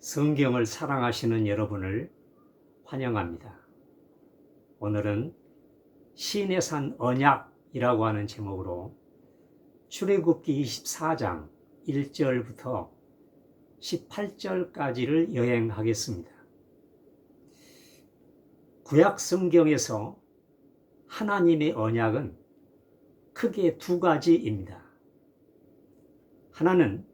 성경을 사랑하시는 여러분을 환영합니다. 오늘은 신의 산 언약이라고 하는 제목으로 출애굽기 24장 1절부터 18절까지를 여행하겠습니다. 구약 성경에서 하나님의 언약은 크게 두 가지입니다. 하나는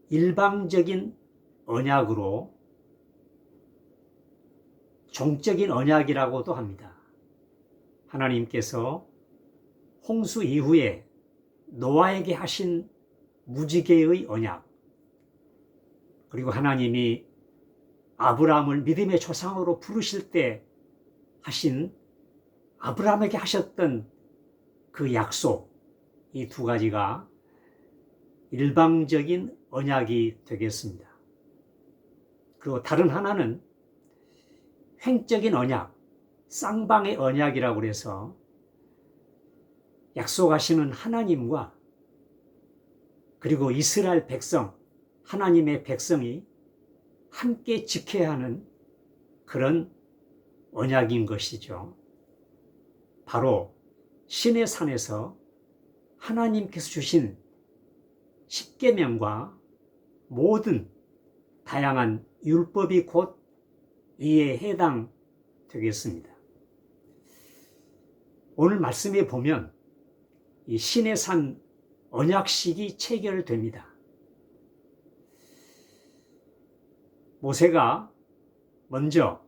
일방적인 언약으로 종적인 언약이라고도 합니다. 하나님께서 홍수 이후에 노아에게 하신 무지개의 언약, 그리고 하나님이 아브라함을 믿음의 조상으로 부르실 때 하신 아브라함에게 하셨던 그 약속, 이 두 가지가 일방적인 언약이 되겠습니다. 그리고 다른 하나는 횡적인 언약, 쌍방의 언약이라고 해서 약속하시는 하나님과 그리고 이스라엘 백성, 하나님의 백성이 함께 지켜야 하는 그런 언약인 것이죠. 바로 신의 산에서 하나님께서 주신 십계명과 모든 다양한 율법이 곧 이에 해당되겠습니다. 오늘 말씀에 보면 이 신의 산 언약식이 체결됩니다. 모세가 먼저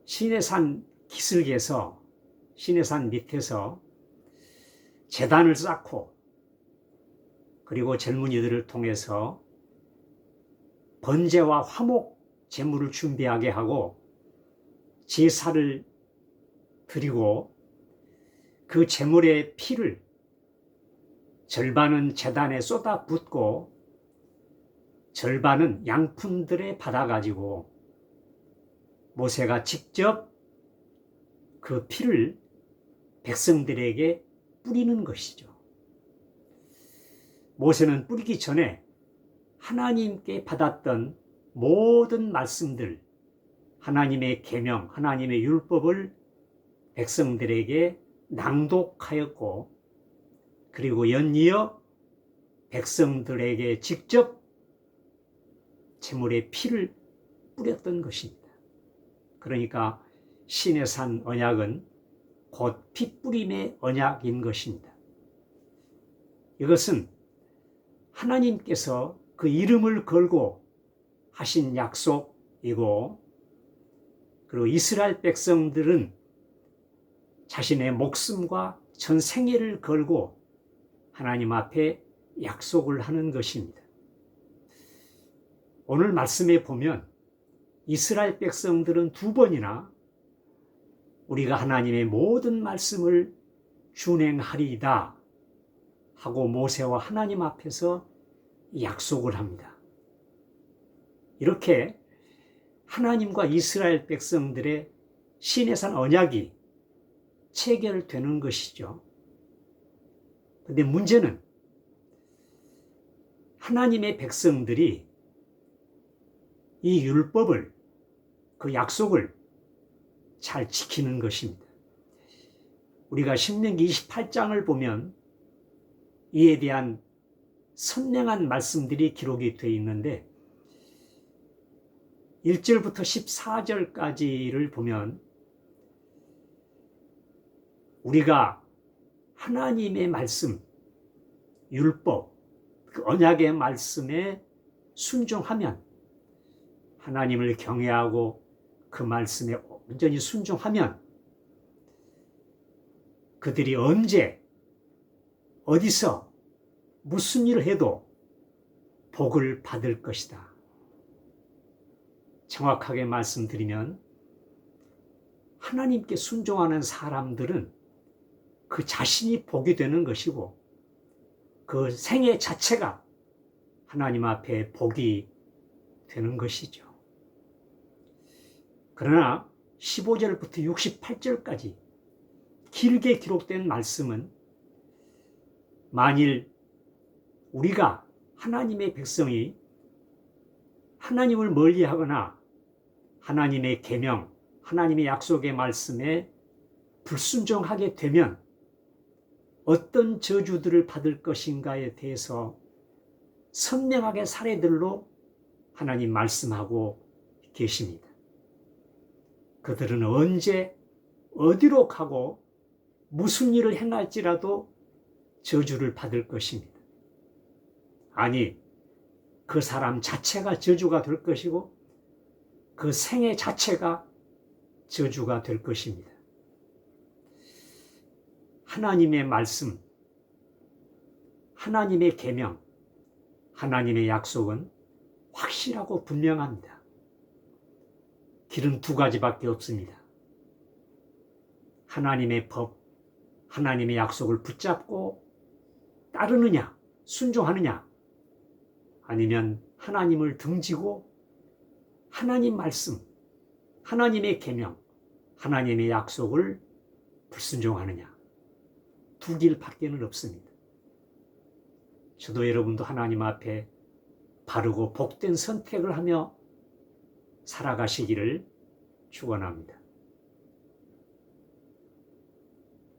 신의 산 기슭에서 신의 산 밑에서 제단을 쌓고 그리고 젊은이들을 통해서 번제와 화목 제물을 준비하게 하고 제사를 드리고 그 제물의 피를 절반은 제단에 쏟아 붓고 절반은 양푼들에 받아가지고 모세가 직접 그 피를 백성들에게 뿌리는 것이죠. 모세는 뿌리기 전에 하나님께 받았던 모든 말씀들, 하나님의 계명, 하나님의 율법을 백성들에게 낭독하였고, 그리고 연이어 백성들에게 직접 제물의 피를 뿌렸던 것입니다. 그러니까 신의 산 언약은 곧 피뿌림의 언약인 것입니다. 이것은 하나님께서 그 이름을 걸고 하신 약속이고, 그리고 이스라엘 백성들은 자신의 목숨과 전 생애를 걸고 하나님 앞에 약속을 하는 것입니다. 오늘 말씀에 보면 이스라엘 백성들은 두 번이나 우리가 하나님의 모든 말씀을 준행하리이다 하고 모세와 하나님 앞에서 약속을 합니다. 이렇게 하나님과 이스라엘 백성들의 신의 산 언약이 체결되는 것이죠. 그런데 문제는 하나님의 백성들이 이 율법을, 그 약속을 잘 지키는 것입니다. 우리가 신명기 28장을 보면 이에 대한 선명한 말씀들이 기록이 되어 있는데 1절부터 14절까지를 보면 우리가 하나님의 말씀, 율법, 그 언약의 말씀에 순종하면, 하나님을 경외하고 그 말씀에 온전히 순종하면 그들이 언제 어디서 무슨 일을 해도 복을 받을 것이다. 정확하게 말씀드리면 하나님께 순종하는 사람들은 그 자신이 복이 되는 것이고 그 생애 자체가 하나님 앞에 복이 되는 것이죠. 그러나 15절부터 68절까지 길게 기록된 말씀은 만일 우리가 하나님의 백성이 하나님을 멀리하거나 하나님의 계명, 하나님의 약속의 말씀에 불순종하게 되면 어떤 저주들을 받을 것인가에 대해서 선명하게 사례들로 하나님 말씀하고 계십니다. 그들은 언제 어디로 가고 무슨 일을 행할지라도 저주를 받을 것입니다. 아니, 그 사람 자체가 저주가 될 것이고 그 생애 자체가 저주가 될 것입니다. 하나님의 말씀, 하나님의 계명, 하나님의 약속은 확실하고 분명합니다. 길은 두 가지밖에 없습니다. 하나님의 법, 하나님의 약속을 붙잡고 따르느냐, 순종하느냐, 아니면 하나님을 등지고 하나님 말씀, 하나님의 계명, 하나님의 약속을 불순종하느냐. 두 길밖에는 없습니다. 저도 여러분도 하나님 앞에 바르고 복된 선택을 하며 살아가시기를 축원합니다.